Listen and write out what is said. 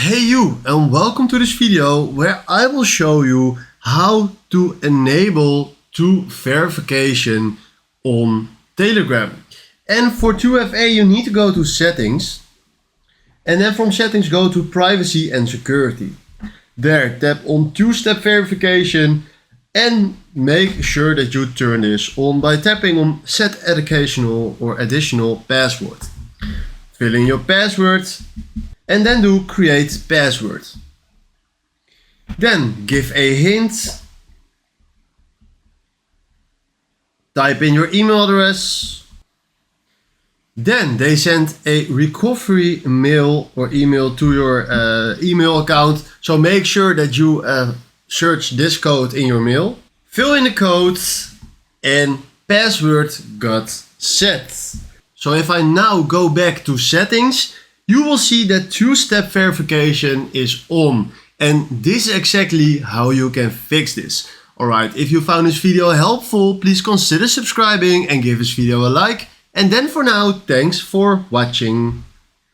Hey you, and welcome to this video where I will show you how to enable 2FA on Telegram. And for 2FA you need to go to settings, and then from settings go to privacy and security. There tap on two-step verification and make sure that you turn this on by tapping on set educational or additional password. Fill in your password and then do create password. Then give a hint. Type in your email address. Then they send a recovery mail or email to your email account. So make sure that you search this code in your mail. Fill in the code and password got set. So if I now go back to settings, you will see that two-step verification is on. And this is exactly how you can fix this. Alright, if you found this video helpful, please consider subscribing and give this video a like. And then for now, thanks for watching.